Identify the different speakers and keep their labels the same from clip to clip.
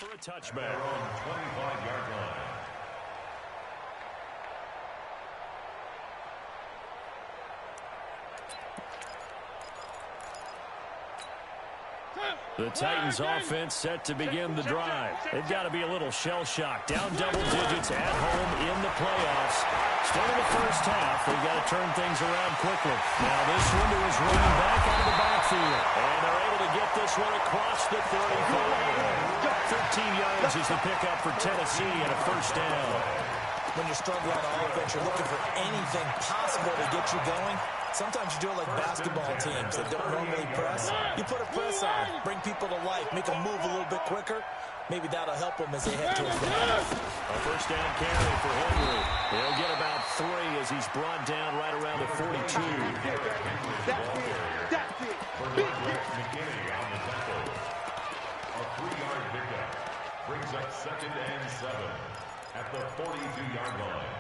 Speaker 1: for a touchback.
Speaker 2: On 25-yard line.
Speaker 1: The Titans offense set to begin the drive. They've got to be a little shell-shocked. Down double digits at home in the playoffs. Still in the first half. They've got to turn things around quickly. Now this one is running back out of the backfield. And they're able to get this one across the 35. 13 yards is the pickup for Tennessee and a first down.
Speaker 3: When you're struggling on offense, you're looking for anything possible to get you going. Sometimes you do it like basketball teams that don't normally press. You put a press on, bring people to life, make them move a little bit quicker. Maybe that'll help them as they head towards the half.
Speaker 1: A first down carry for Henry. He'll get about 3 as he's brought down right around the 42.
Speaker 2: That's it. McKinney on the tackle. A 3-yard pickup brings up 2nd and 7 at the 42-yard line.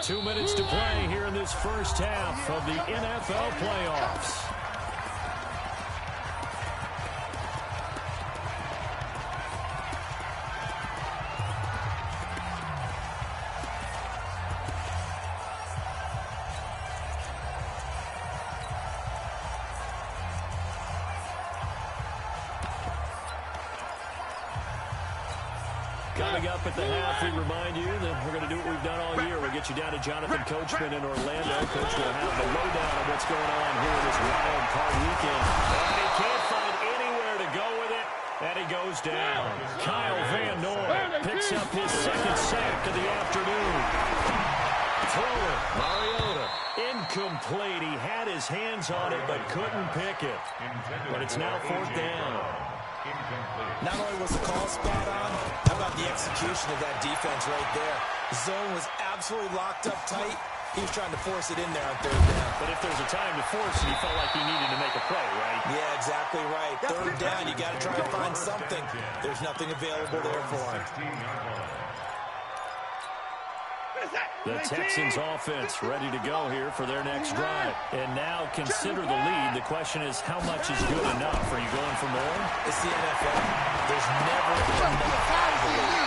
Speaker 1: 2 minutes to play here in this first half of the NFL playoffs. Coming up at the half, we remind you that we're going to do what we've done all year. We'll get you down to Jonathan Coachman in Orlando. Coach will have the lowdown on what's going on here this Wildcard weekend. And he can't find anywhere to go with it, and he goes down. Kyle Van Noy picks up his 2nd sack of the afternoon. Thrower, Mariota, incomplete. He had his hands on it but couldn't pick it. But it's now 4th down.
Speaker 3: Not only was the call spot on, how about the execution of that defense right there? The zone was absolutely locked up tight. He was trying to force it in there on 3rd down.
Speaker 1: But if there's a time to force it, he felt like he needed to make a play, right?
Speaker 3: Yeah, exactly right. 3rd down, you got to try and find something. There's nothing available there for him.
Speaker 1: The Texans offense ready to go here for their next drive. And now consider the lead. The question is, how much is good enough? Are you going for more?
Speaker 3: It's the NFL. There's never enough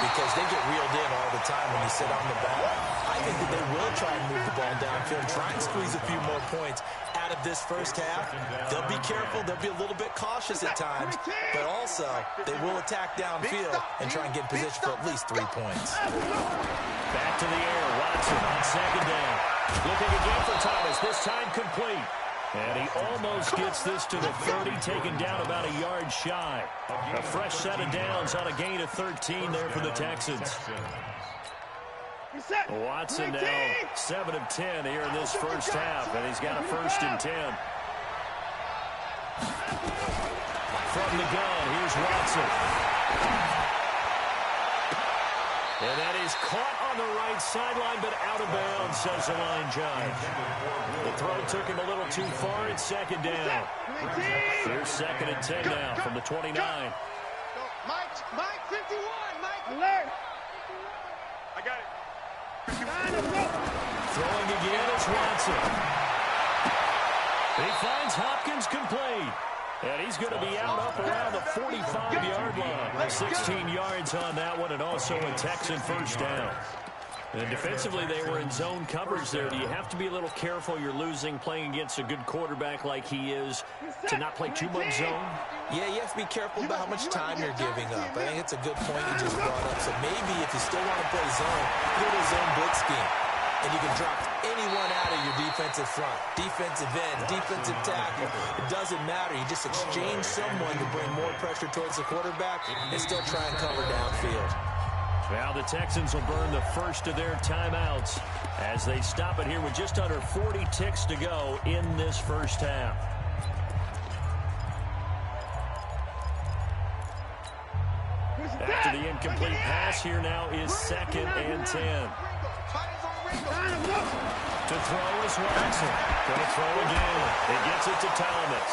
Speaker 3: because they get reeled in all the time when you sit on the ball. I think that they will try and move the ball downfield, try and squeeze a few more points out of this first half. They'll be careful. They'll be a little bit cautious at times, but also they will attack downfield and try and get in position for at least 3 points.
Speaker 1: Back to the air. Watson on 2nd down. Looking again for Thomas. This time complete. And he almost gets this to the 30, taken down about a yard shy. A fresh set of downs on a gain of 13 there for the Texans. Watson now 7 of 10 here in this first half, and he's got a 1st and 10. From the gun, here's Watson. And that is caught on the right sideline, but out of bounds, says the line judge. The throw took him a little too far. It's 2nd down. Here's 2nd and 10 now from the 29.
Speaker 4: Mike, 51, Mike, alert. I got it.
Speaker 1: Throwing again is Watson. He finds Hopkins complete. And he's going to be out up around the 45-yard line. 16 yards on that one, and also a Texan first down. And defensively, they were in zone coverage there. Do you have to be a little careful? You're losing playing against a good quarterback like he is to not play too much zone?
Speaker 3: Yeah, you have to be careful about how much time you're giving up. I think it's a good point you just brought up. So maybe if you still want to play zone, go to zone blitz scheme. And you can drop anyone out of your defensive front, defensive end, defensive tackle. It doesn't matter. You just exchange someone to bring more pressure towards the quarterback and still try and cover downfield.
Speaker 1: Now the Texans will burn the first of their timeouts as they stop it here with just under 40 ticks to go in this first half. After the incomplete pass, here now is 2nd and 10. To throw is Watson. Going to throw again. He gets it to Thomas.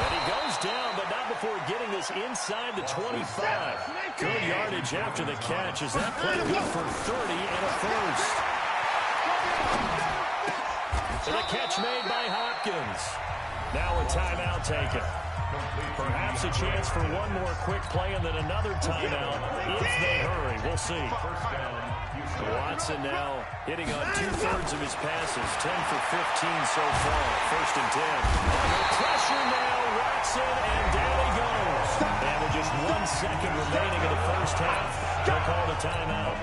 Speaker 1: And he goes down, but not before getting this inside the 25. Good yardage after the catch. Is that play good for 30 and a first? And a catch made by Hopkins. Now a timeout taken. Perhaps a chance for one more quick play and then another timeout if they hurry. We'll see. Watson now hitting on 2/3 of his passes, 10 for 15 so far. 1st and 10. Under pressure now, Watson, and down he goes. And with just 1 second remaining in the first half, they'll call the timeout.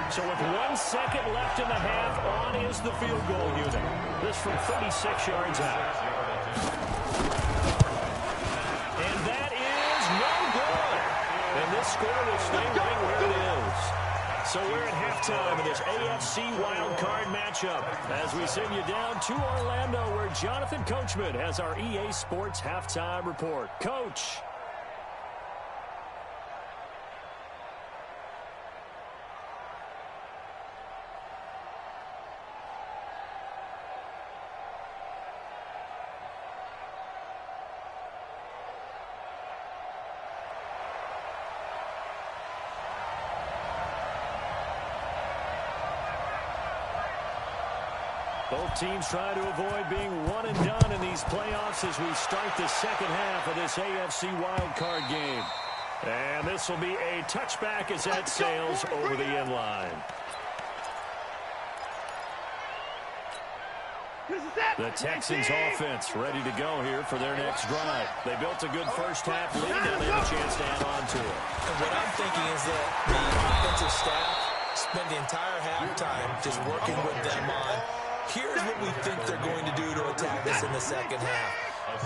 Speaker 1: So with 1 second left in the half, on is the field goal unit. This from 36 yards out. And that is no good. And this score will stay right where it is. So we're at halftime of this AFC Wildcard matchup as we send you down to Orlando where Jonathan Coachman has our EA Sports Halftime Report. Coach. Both teams try to avoid being one and done in these playoffs as we start the second half of this AFC wildcard game. And this will be a touchback as that sails over the end line. The Texans offense ready to go here for their next drive. They built a good first half lead, now they have a chance to add on to it.
Speaker 3: And what I'm thinking is that the offensive staff spent the entire halftime just working with them on, here's what we think they're going to do to attack us in the second half.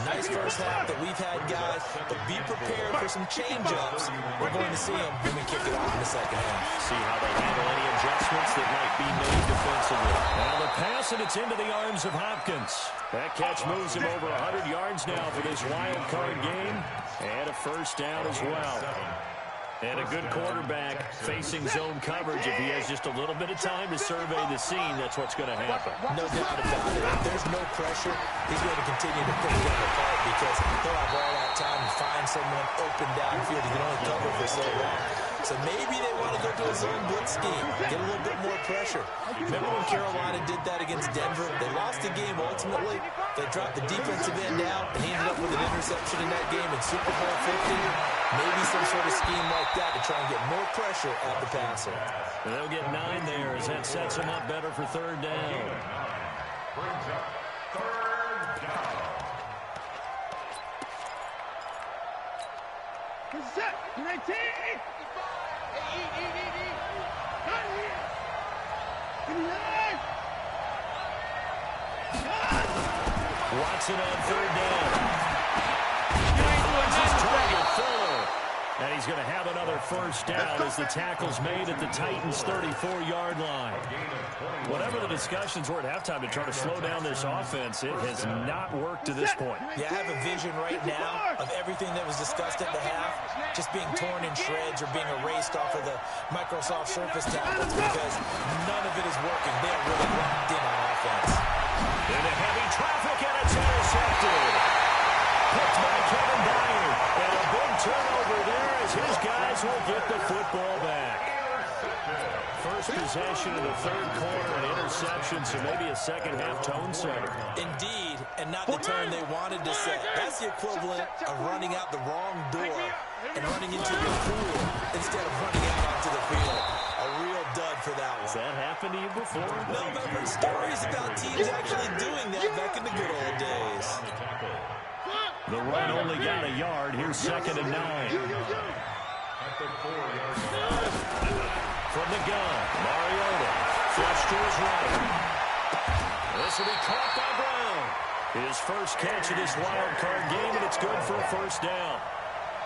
Speaker 3: Nice first half that we've had, guys, but be prepared for some change-ups. We're going to see them when we kick it off in the second half.
Speaker 1: See how they handle any adjustments that might be made defensively. Now the pass, and it's into the arms of Hopkins. That catch moves him over 100 yards now for this wild card game, and a first down as well. And a good quarterback facing zone coverage. If he has just a little bit of time to survey the scene, that's what's going to happen.
Speaker 3: No doubt about it. If there's no pressure, he's going to continue to pick them apart because he'll have all that time to find someone open downfield. He can only cover for so long. So maybe they want to go to a zone blitz scheme, get a little bit more pressure. Remember when Carolina did that against Denver? They lost the game ultimately. They dropped the defensive end down, and he ended up with an interception in that game in Super Bowl 50. Maybe some sort of scheme like that to try and get more pressure at the passer.
Speaker 1: And they'll get 9 there as that sets them up better for third down.
Speaker 2: Brings up third down.
Speaker 4: Set. 19.
Speaker 1: Watson on third down. Finds his target, Fuller. And he's going to have another first down as the tackle's made at the Titans' 34-yard line. Whatever the discussions were at halftime to try to slow down this offense, it has not worked to this point.
Speaker 3: Yeah, I have a vision right now of everything that was discussed at the half just being torn in shreds or being erased off of the Microsoft Surface tablets because none of it is working. They're really locked in on offense.
Speaker 1: Into heavy traffic, and it's intercepted. Picked by Kevin Byard. And a big turnover there as his guys will get the football back. First possession of the third quarter, an interception, so maybe a second-half tone setter.
Speaker 3: Indeed, and not the tone they wanted to set. That's the equivalent of running out the wrong door and running into the pool instead of running out onto the field. A real dud for that one.
Speaker 1: Has that happened to you before?
Speaker 3: No, but I've heard stories about teams actually doing that back in the good old days.
Speaker 1: The run only got a yard. Here's 2nd and 9.
Speaker 2: At the 4-yard line.
Speaker 1: From the gun, Mariota. Flush to his right. This will be caught by Brown. His first catch of this wild card game, and it's good for a first down.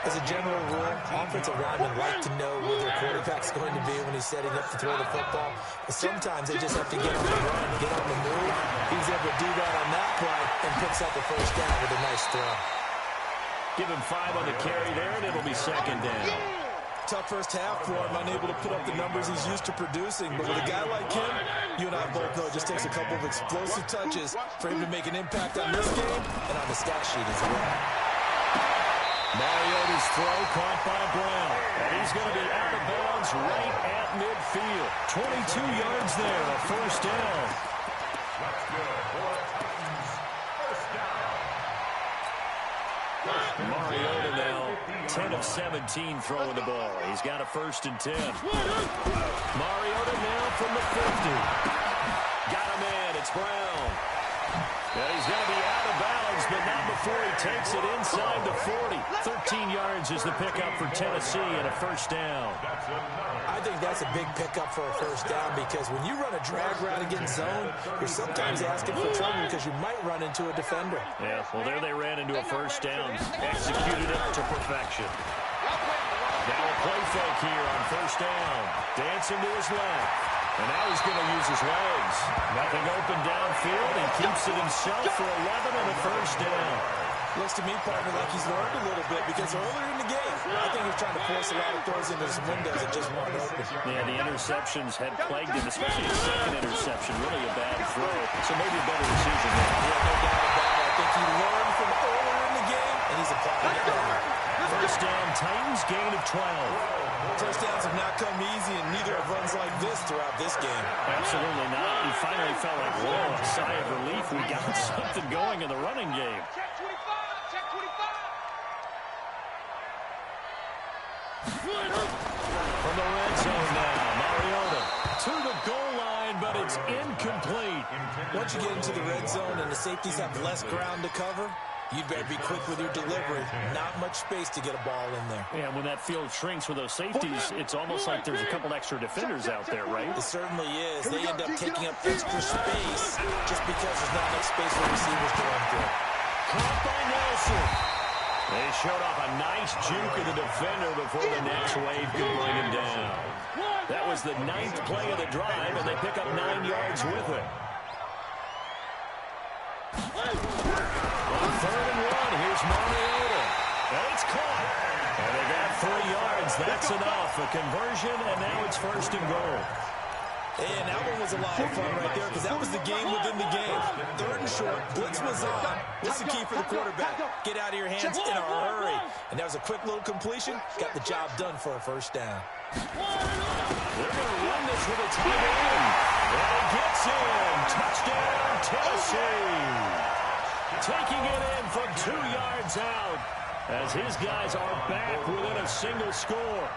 Speaker 3: As a general rule, offensive linemen like to know where their quarterback's going to be when he's setting up to throw the football. But sometimes they just have to get on the run, get on the move. He's able to do that on that play and picks up the first down with a nice throw.
Speaker 1: Give him 5 on the carry there, and it'll be 2nd down.
Speaker 3: Tough first half for him, unable to put up the numbers he's used to producing. But with a guy like him, you and I both know it just takes a couple of explosive touches for him to make an impact on this game and on the stat sheet as well.
Speaker 1: Mariota's throw caught by Brown. And he's going to be out of bounds right at midfield. 22 yards there, a first down.
Speaker 2: That's good for Titans. First down.
Speaker 1: 9 of 17 throwing the ball. He's got a 1st and 10. Mariota now from the 50. Got him in. It's Brown. And he's going to be out of bounds, but not before he takes it inside the 40. 13 yards is the pickup for Tennessee and a 1st down.
Speaker 3: I think that's a big pickup for a 1st down because when you run a drag route against zone, you're sometimes asking for trouble because you might run into a defender.
Speaker 1: Yeah, well, there they ran into a 1st down. Executed it to perfection. Now a play fake here on 1st down. Dancing to his left. And now he's going to use his legs. Nothing open downfield. He keeps it himself for 11 and a 1st down.
Speaker 3: Looks to me, partner, like he's learned a little bit because earlier in the game, I think he was trying to force a lot of throws into his windows that just weren't open.
Speaker 1: Yeah, the interceptions had plagued him, especially the 2nd interception. Really a bad throw. So maybe a better decision there.
Speaker 3: Yeah, no doubt about it. I think he learned from earlier in the game, and he's applying it now.
Speaker 1: 1st down, Titans, gain of 12.
Speaker 3: Touchdowns have not come easy, and neither have runs like this throughout this game.
Speaker 1: Absolutely not. He finally felt like, whoa, a sigh of relief. We got something going in the running game.
Speaker 4: Check 25. Check 25.
Speaker 1: From the red zone now, Mariota to the goal line, but it's incomplete.
Speaker 3: Once you get into the red zone and the safeties have less ground to cover, you'd better be quick with your delivery. Not much space to get a ball in there.
Speaker 1: Yeah, when that field shrinks with those safeties, it's almost like there's a couple extra defenders out there, right?
Speaker 3: It certainly is. They end up taking up extra space just because there's not enough space for receivers to run through.
Speaker 1: Caught by Nelson. They showed off a nice juke of the defender before the next wave could bring him down. That was the 9th play of the drive, and they pick up 9 yards with it. On 3rd and 1, here's Mariota. And it's caught. And they got 3 yards. That's enough. A conversion, and now it's 1st and goal.
Speaker 3: And that one was a lot of fun right there because that was the game within the game. 3rd and short, blitz was on. What's the key for the quarterback? Get out of your hands in a hurry. And that was a quick little completion. Got the job done for a 1st down.
Speaker 1: They're going to run this with a tight end. And it gets in. Touchdown, Tennessee. Taking it in from 2 yards out as his guys are back within a single score.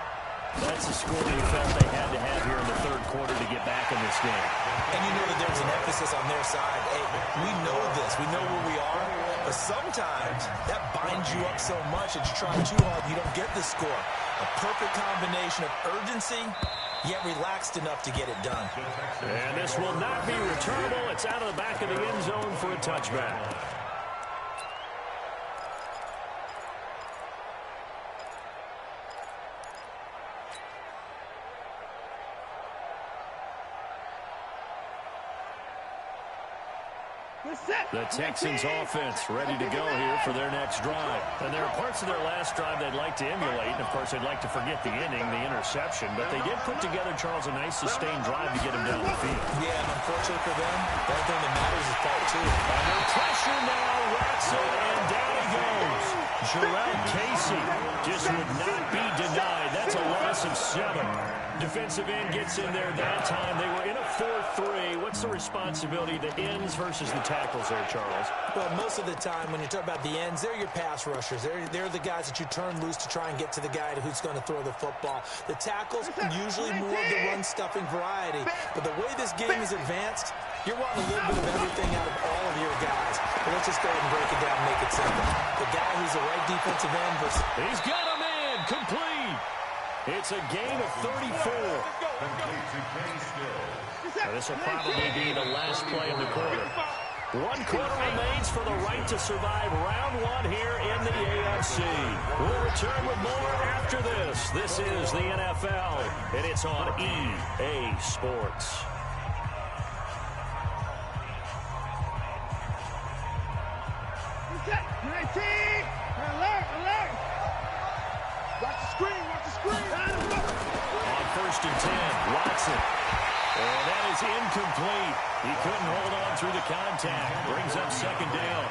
Speaker 1: That's the score they felt they had to have here in the 3rd quarter to get back in this game.
Speaker 3: And you know that there's an emphasis on their side. Hey, we know this. We know where we are. But sometimes that binds you up so much that you try too hard, you don't get the score. A perfect combination of urgency, yet relaxed enough to get it done.
Speaker 1: And this will not be returnable. It's out of the back of the end zone for a touchback. The Texans offense ready to go here for their next drive. And there are parts of their last drive they'd like to emulate. And, of course, they'd like to forget the inning, the interception. But they did put together, Charles, a nice sustained drive to get him down the field.
Speaker 3: Yeah, and unfortunately for them, the only thing that matters is part 2.
Speaker 1: Under pressure now, Watson, and down he goes. Jarrell Casey just would not be denied. That's a loss of 7. Defensive end gets in there that time. They were in a 4-3. What's the responsibility, the ends versus the tackles there, Charles?
Speaker 3: Well, most of the time when you talk about the ends, they're your pass rushers. They're the guys that you turn loose to try and get to the guy who's going to throw the football. The tackles, usually more of the run-stuffing variety. But the way this game is advanced, you're wanting a little bit of everything out of all of your guys. But let's just go ahead and break it down and make it simple. The guy who's the right defensive end versus...
Speaker 1: He's got him in. Complete. It's a gain of 34. Now, this will probably be the last play of the quarter. 1 quarter remains for the right to survive round 1 here in the AFC. We'll return with more after this. This is the NFL, and it's on EA Sports.
Speaker 4: Alert, alert. Watch the screen, watch the screen.
Speaker 1: On 1st and 10, Watson. And that is incomplete. He couldn't hold on through the contact. Brings up 2nd down.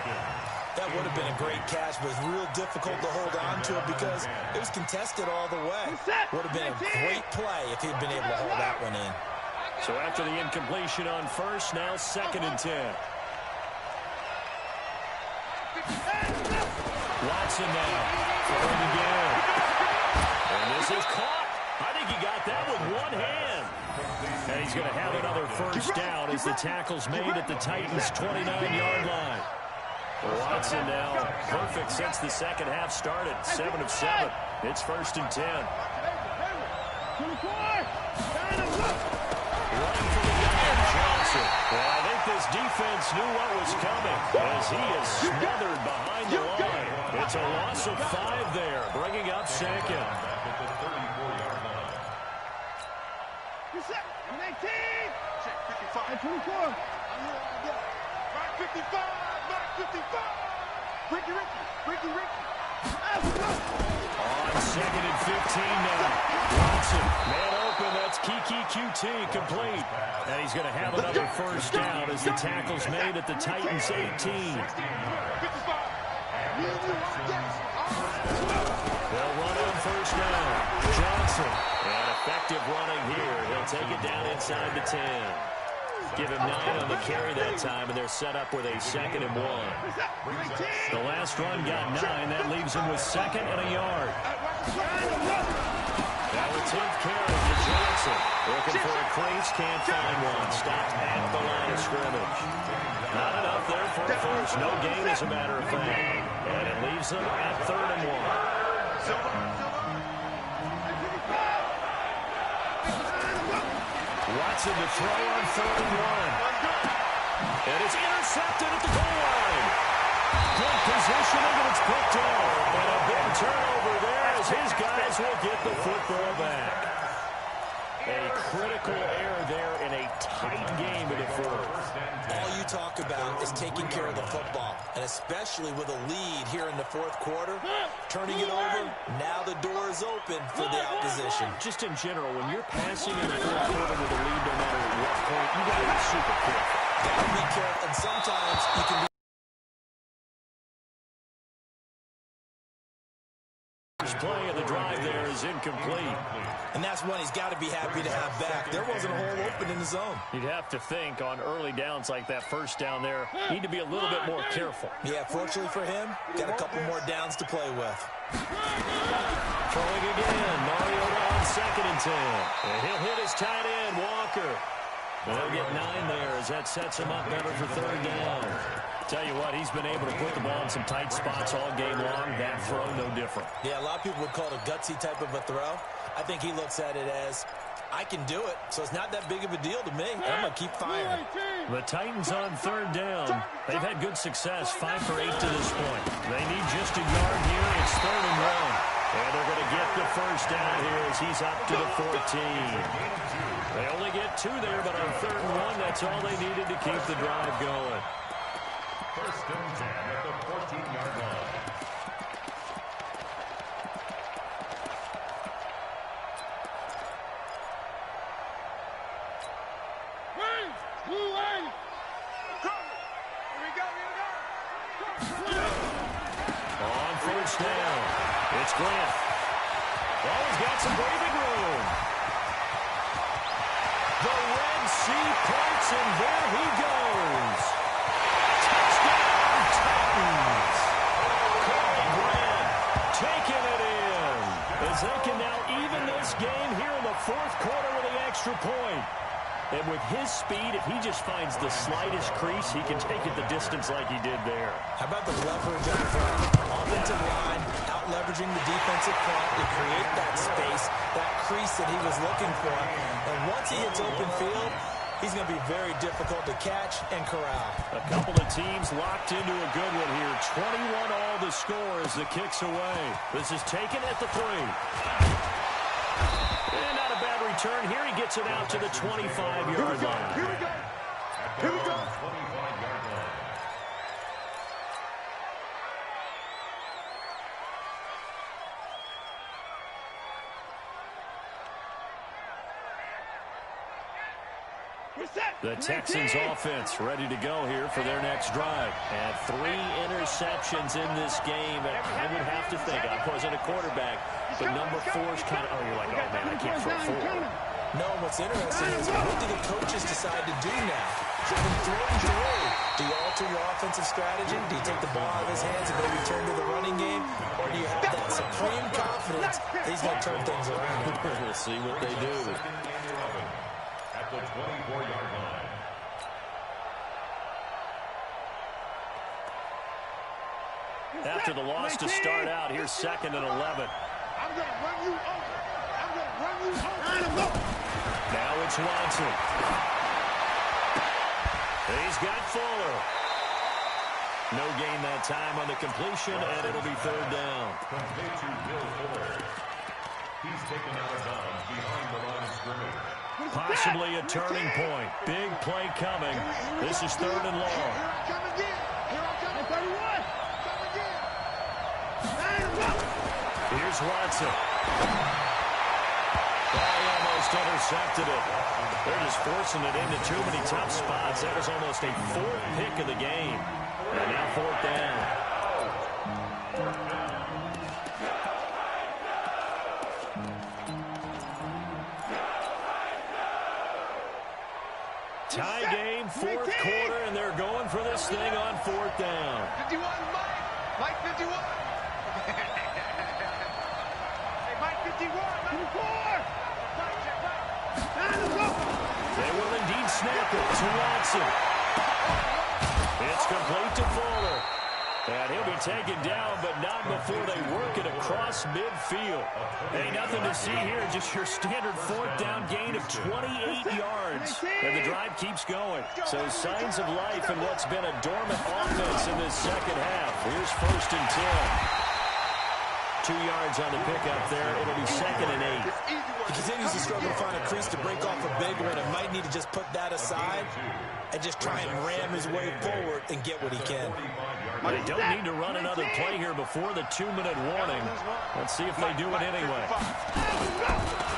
Speaker 3: That would have been a great catch, but it was real difficult to hold on to it because it was contested all the way. Would have been a great play if he'd been able to hold that one in.
Speaker 1: So after the incompletion on 1st, now 2nd and 10. Watson now. Throwing again. almost caught. I think he got that with one hand. And he's going to have another first down as the tackle's made at the Titans' 29-yard line. Watson now perfect since the second half started. 7 of 7. It's 1st and 10. Running for the guy, Johnson. Well, I think this defense knew what was coming as he is smothered behind the line. It's a loss of 5 there, bringing up 2nd.
Speaker 4: Reset. 19. Check 55. 24. Mark 55. Mark 55. Ricky.
Speaker 1: On 2nd and 15 now. Watson, man open. That's Kiki QT complete. And he's going to have another first down as the tackle's made at the Titans' 18. They'll run on first down. Johnson. And effective running here. He'll take it down inside the 10. Give him 9 on the carry that time, and they're set up with a 2nd and 1. The last run got 9. That leaves him with 2nd and a yard. Now a 10th carry to Johnson. Looking for a crease, can't find one. Stopped at the line of scrimmage. Not enough there for a first. No gain, as a matter of fact. And it leaves them at 3rd and 1. Watson to throw on 3rd and 1. And it's intercepted at the goal line. Good positioning, and it's picked up. And a big turnover there as his guys will get the football back. A critical error there in a tight game in the 4th.
Speaker 3: All you talk about is taking care of the football, and especially with a lead here in the 4th quarter. Turning it over, now the door is open for the opposition.
Speaker 1: Just in general, when you're passing in the 4th quarter with a lead, no matter at what point, you got to be super careful.
Speaker 3: Got to be careful, and sometimes you can be.
Speaker 1: Play of the drive there is incomplete.
Speaker 3: And that's one he's got to be happy to have back. There wasn't a hole open in the zone.
Speaker 1: You'd have to think on early downs like that first down there, need to be a little bit more careful.
Speaker 3: Yeah, fortunately for him, got a couple more downs to play with.
Speaker 1: Throwing again, Mariota on 2nd and 10. And he'll hit his tight end, Walker. They'll get 9 there as that sets him up better for 3rd down. Tell you what, he's been able to put the ball in some tight spots all game long. That throw, no different.
Speaker 3: Yeah, a lot of people would call it a gutsy type of a throw. I think he looks at it as, I can do it, so it's not that big of a deal to me. I'm going to keep firing.
Speaker 1: The Titans on 3rd down. They've had good success, 5 for 8 to this point. They need just a yard here. It's 3rd and 1. And they're going to get the first down here as he's up to the 14. They only get 2 there, but on 3rd and 1, that's all they needed to keep the drive going.
Speaker 2: 1st and 10 at the 14-yard line.
Speaker 1: On first down, it's Grant. Oh, he's got some breathing room. The Red Sea parts, and there he goes. Touchdown, Titans. Cole Grant taking it in as they can now even this game here in the 4th quarter with an extra point. And with his speed, if he just finds the slightest crease, he can take it the distance like he did there.
Speaker 3: How about the leverage up front? Offensive line, out-leveraging the defensive front to create that space, that crease that he was looking for. And once he hits open field, he's going to be very difficult to catch and corral.
Speaker 1: A couple of teams locked into a good one here. 21 all the score as the kick's away. This is taken at the 3. And not a bad return here. He gets it out to the 25-yard line.
Speaker 4: Here we go. Here we go.
Speaker 2: 25-yard line.
Speaker 1: The Texans offense ready to go here for their next drive. And 3 interceptions in this game. And I would have to think, I wasn't a quarterback, but number 4 is kind of, oh, you're like, oh, man, I can't throw 4.
Speaker 3: No, what's interesting is what do the coaches decide to do now? Having thrown through, do you alter your offensive strategy? Do you take the ball out of his hands and maybe turn to the running game? Or do you have that supreme confidence that he's going to turn things around?
Speaker 1: We'll see what they do.
Speaker 2: At the 24-yard line.
Speaker 1: After the loss to start out, here's 2nd and 11.
Speaker 4: I'm going to run you over. I'm going to run you over.
Speaker 1: Now it's Watson. He's got Fuller. No gain that time on the completion, and it'll be 3rd down.
Speaker 2: Complete to Will Fuller. He's taken out of bounds behind the line of scrimmage.
Speaker 1: Possibly a turning point. Big play coming. This is 3rd and long.
Speaker 4: Here I come again. Here I come. 31. Come again.
Speaker 1: Here's Watson. He almost intercepted it. They're just forcing it into too many tough spots. That was almost a 4th pick of the game. And now 4th down. Tie game, 4th quarter, and they're going for this thing on 4th down.
Speaker 4: 51, Mike. Mike 51. Hey, Mike 51. 54.
Speaker 1: They will indeed snap it to Watson. It's complete to Fuller. And he'll be taken down, but not before they work it across midfield. Hey, nothing to see here, just your standard 4th down gain of 28 yards. And the drive keeps going. So signs of life in what's been a dormant offense in this second half. Here's 1st and 10. 2 yards on the pickup there. It'll be 2nd and 8.
Speaker 3: He continues to struggle to find a crease to break off a big one and might need to just put that aside and just try and ram his way forward and get what he can.
Speaker 1: They don't need to run another play here before the 2-minute warning. Let's see if they do it anyway.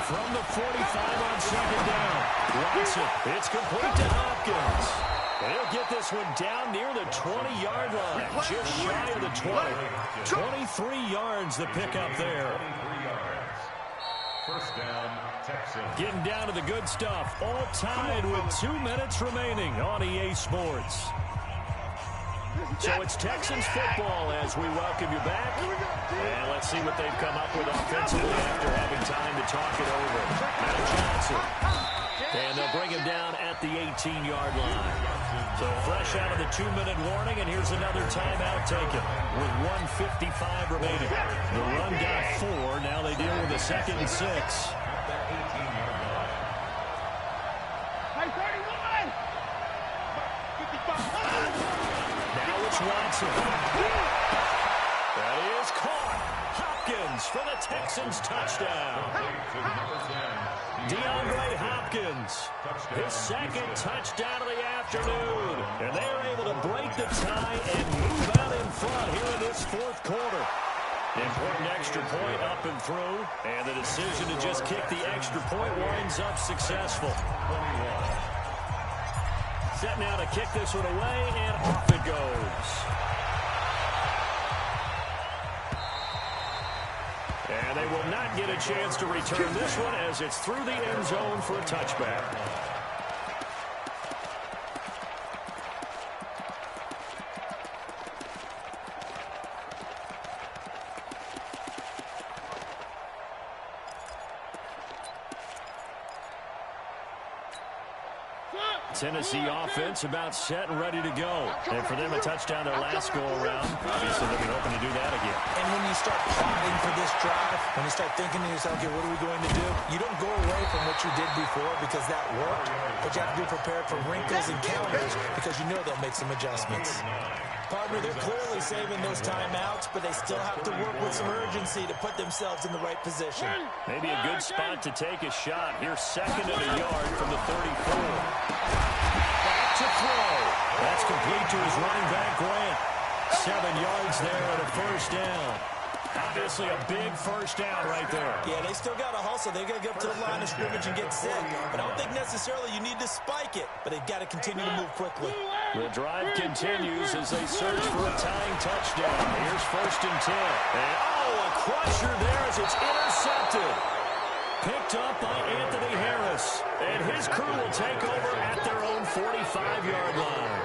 Speaker 1: From the 45 on 2nd down. Watson. It's complete to Hopkins. They'll get this one down near the 20-yard line. Just shy of the 20. 23 yards the pickup there.
Speaker 2: 23 yards. 1st down, Texans.
Speaker 1: Getting down to the good stuff. All tied with 2 minutes remaining on EA Sports. So it's Texans football as we welcome you back. And let's see what they've come up with offensively after having time to talk it over. Now Johnson. And they'll bring him down at the 18-yard line. So fresh out of the 2-minute warning, and here's another timeout taken with 1:55 remaining. The run got 4. Now they deal with a 2nd and 6.
Speaker 2: That 18-yard line.
Speaker 4: Hey, 31. 55.
Speaker 1: Now it's Watson. That is caught. Hopkins for the Texans touchdown. DeAndre Hopkins, his 2nd touchdown of the afternoon. And they're able to break the tie and move out in front here in this 4th quarter. Important extra point up and through. And the decision to just kick the extra point winds up successful. Set now to kick this one away, and off it goes. And they will not get a chance to return this one as it's through the end zone for a touchback. Tennessee offense about set and ready to go. And for them, a touchdown their last go-around. Obviously, they'll be hoping to do that again.
Speaker 3: And when you start plotting for this drive, when you start thinking to yourself, okay, what are we going to do? You don't go away from what you did before because that worked, but you have to be prepared for wrinkles and counters because you know they'll make some adjustments. Partner, they're clearly saving those timeouts, but they still have to work with some urgency to put themselves in the right position.
Speaker 1: Maybe a good spot to take a shot. Here's 2nd and a yard from the 34. Back to throw. That's complete to his running back, Grant. 7 yards there and a 1st down. Obviously a big 1st down right there.
Speaker 3: Yeah, they still got to hustle. They got to get up to the line of scrimmage and get set. But I don't think necessarily you need to spike it, but they've got to continue to move quickly.
Speaker 1: The drive continues as they search for a tying touchdown. Here's 1st and 10. And, a crusher there as it's intercepted. Picked up by Anthony Harris. And his crew will take over at their own 45-yard line.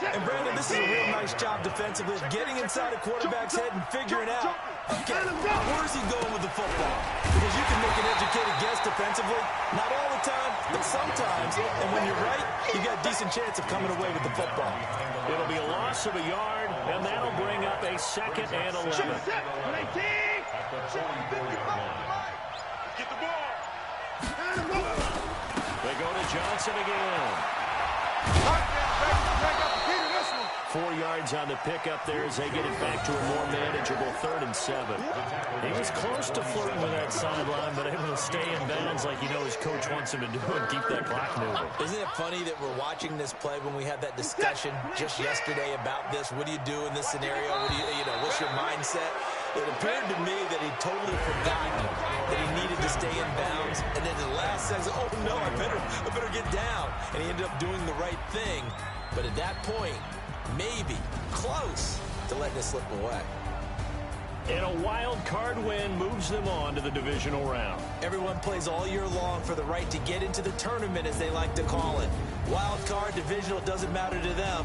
Speaker 3: And, Brandon, this is a real nice job defensively of getting inside a quarterback's head and figuring out, okay, where is he going with the football? Because you can make an educated guess defensively. Not all the time, but sometimes. And when you're right, you got a decent chance of coming away with the football.
Speaker 1: It'll be a loss of a yard, and that'll bring up a 2nd and 11.
Speaker 4: Get the ball.
Speaker 1: They go to Johnson again. 4 yards on the pickup there as they get it back to a more manageable 3rd and 7. He was close to flirting with that sideline, but able to stay in bounds like his coach wants him to do and keep that clock moving.
Speaker 3: Isn't it funny that we're watching this play when we had that discussion just yesterday about this? What do you do in this scenario? What do what's your mindset? It appeared to me that he'd totally forgotten that he needed to stay in bounds. And then the last second, oh no, I better get down. And he ended up doing the right thing. But at that point, maybe close to letting it slip away.
Speaker 1: And a wild card win moves them on to the divisional round.
Speaker 3: Everyone plays all year long for the right to get into the tournament, as they like to call it. Wild card, divisional, doesn't matter to them.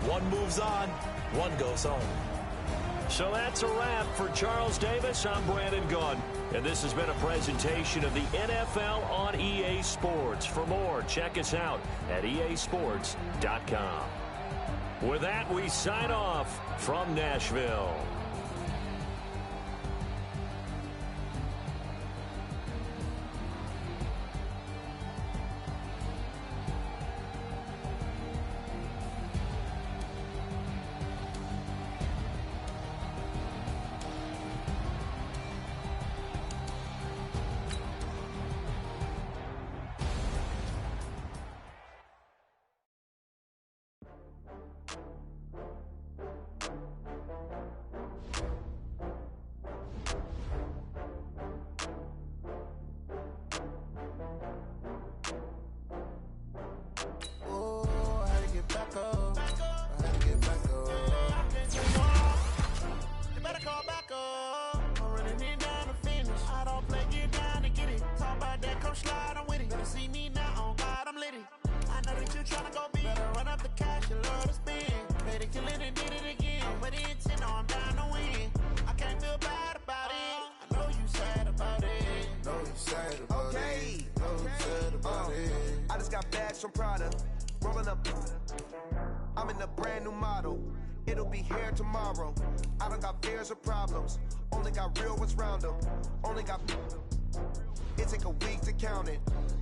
Speaker 3: One moves on, one goes home.
Speaker 1: So that's a wrap for Charles Davis. I'm Brandon Gaudin, and this has been a presentation of the NFL on EA Sports. For more, check us out at easports.com. With that, we sign off from Nashville.
Speaker 5: From Prada, rolling up. I'm in a brand new model. It'll be here tomorrow. I don't got fears or problems. Only got real ones round them. Only got. It take a week to count it.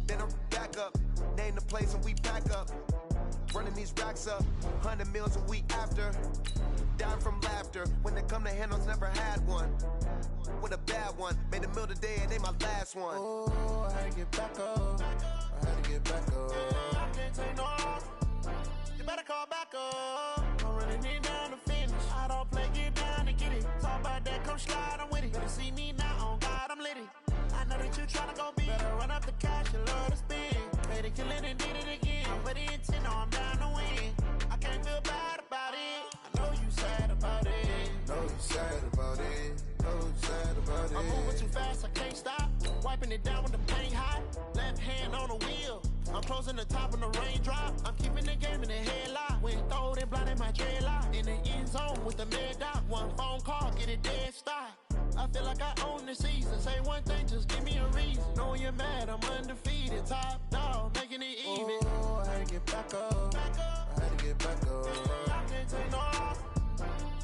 Speaker 5: Then I'm back up. Name the place and we back up. Running these racks up. 100 meals a week after. Down from laughter. When they come to handles, never had one. With a bad one. Made a meal today and they my last one. Oh, I had to get back up. I had to get back up. I can't take no off. You better call back up. I'm running it down to finish. I don't play, get down to get it. Talk about that, come slide, I'm with it. Better see me now, on God, I'm litty. I know that you tryna go big. Better run up the cash, you love to spend. Made it, kill it, and did it again. I'm with the intent, no, I'm down to win. I can't feel bad about it. I know you sad about it. Know you sad about it. Know you sad about it. I'm moving too fast, I can't stop. Wiping it down when the paint hot. Left hand on the wheel. I'm closing the top when the raindrop. I'm keeping the game in the headlock. When throwed and blinded my dreadlock. In the end zone with the mid dot. One phone call, get it dead stop. I feel like I own the season. Say one thing, just give me a reason. Knowing you're mad, I'm undefeated. Top dog, making it even. Oh, I had to get back up. I had to get back up. I can't take no off.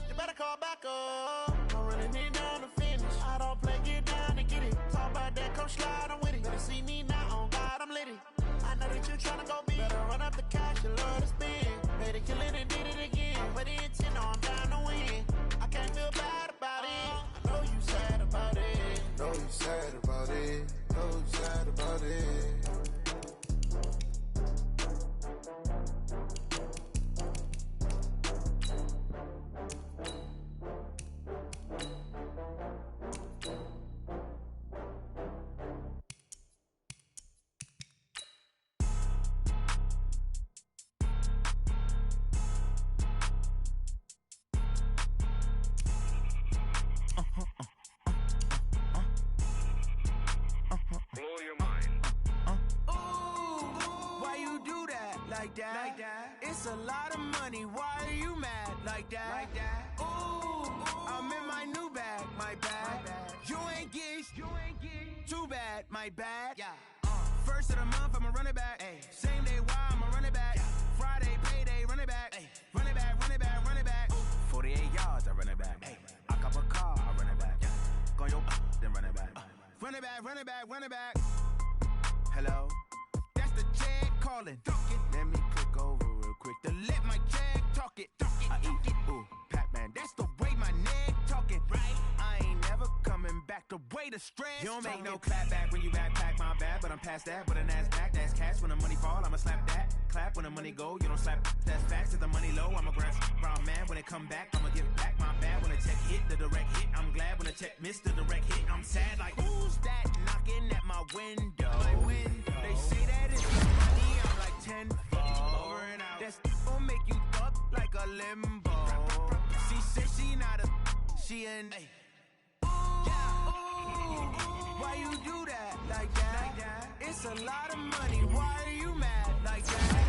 Speaker 5: You better call back up. I'm running it down to finish. I don't play, get down to get it. Talk about that, come slide, I'm with it. Better see me now, on God, I'm litty. I know that you tryna go big. Better run up the cash, you love to spend. Made it, kill it, and did it again. But the intent, no, I'm down to win. I can't feel bad about it. I know you sad about it. Know you sad about it. Know you sad about it. like that. It's a lot of money, why are you mad like that? Ooh, I'm in my new bag, my bad. You ain't get too bad, my bad. First of the month, I'ma run it back. Same day, why I'ma run it back. Friday, payday, run it back. Run it back, run it back, run it back. 48 yards, I run it back. I cop a car, I run it back. Go your then run it back. Run it back, run it back, run it back. Hello? That's the jag calling. Let me click over real quick to let my jag talk it. I eat it, ooh, Pac-Man. That's the way my neck talking. Right? I ain't never coming back the way the stress. You don't make no clap back when you backpack, my bad, but I'm past that. But a NASDAQ, that's cash. When the money fall, I'ma slap that. Clap when the money go, you don't slap. That's facts. If the money low, I'ma grab brown man. When it come back, I'ma give back my bad. When the check hit, the direct hit. I'm glad when the check missed the direct hit. I'm sad like, who's that knocking at my window? They say that it's money, I'm like 10 over and out. That's gon' make you up like a limbo. She said she not a, she an why you do that like that? It's a lot of money, why are you mad like that?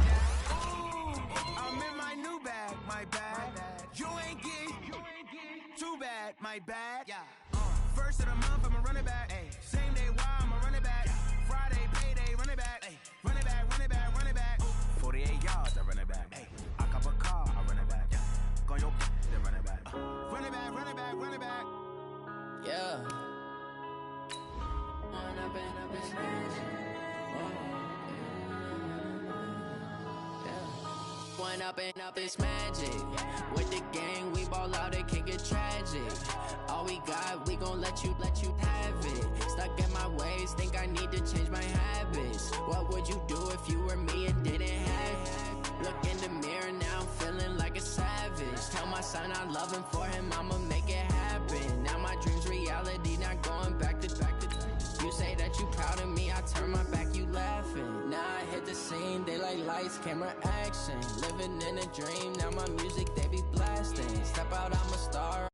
Speaker 5: Ooh, I'm in my new bag, my bad. You ain't get too bad, my bad. First of the month, I'ma run it back. Same day, why I'ma run it back. Friday, payday, run it back. Run it back, run it back, run it back. 48 yards, I run it back. I cop a car, I run it back. Go your then run it back. Run it back, run it back, run it back.
Speaker 6: Yeah. One up and up, it's magic. With the gang, we ball out, it can get tragic. All we got, we gon' let you have it. Stuck in my ways, think I need to change my habits. What would you do if you were me and didn't have it? Look in the mirror, now I'm feeling like a savage. Tell my son I love him, for him I'ma make it happen. Now my dream's reality, not going back to. You say that you proud of me, I turn my back, you laughing. Now I hit the scene, they like lights, camera, action. Living in a dream, now my music, they be blasting. Step out, I'm a star.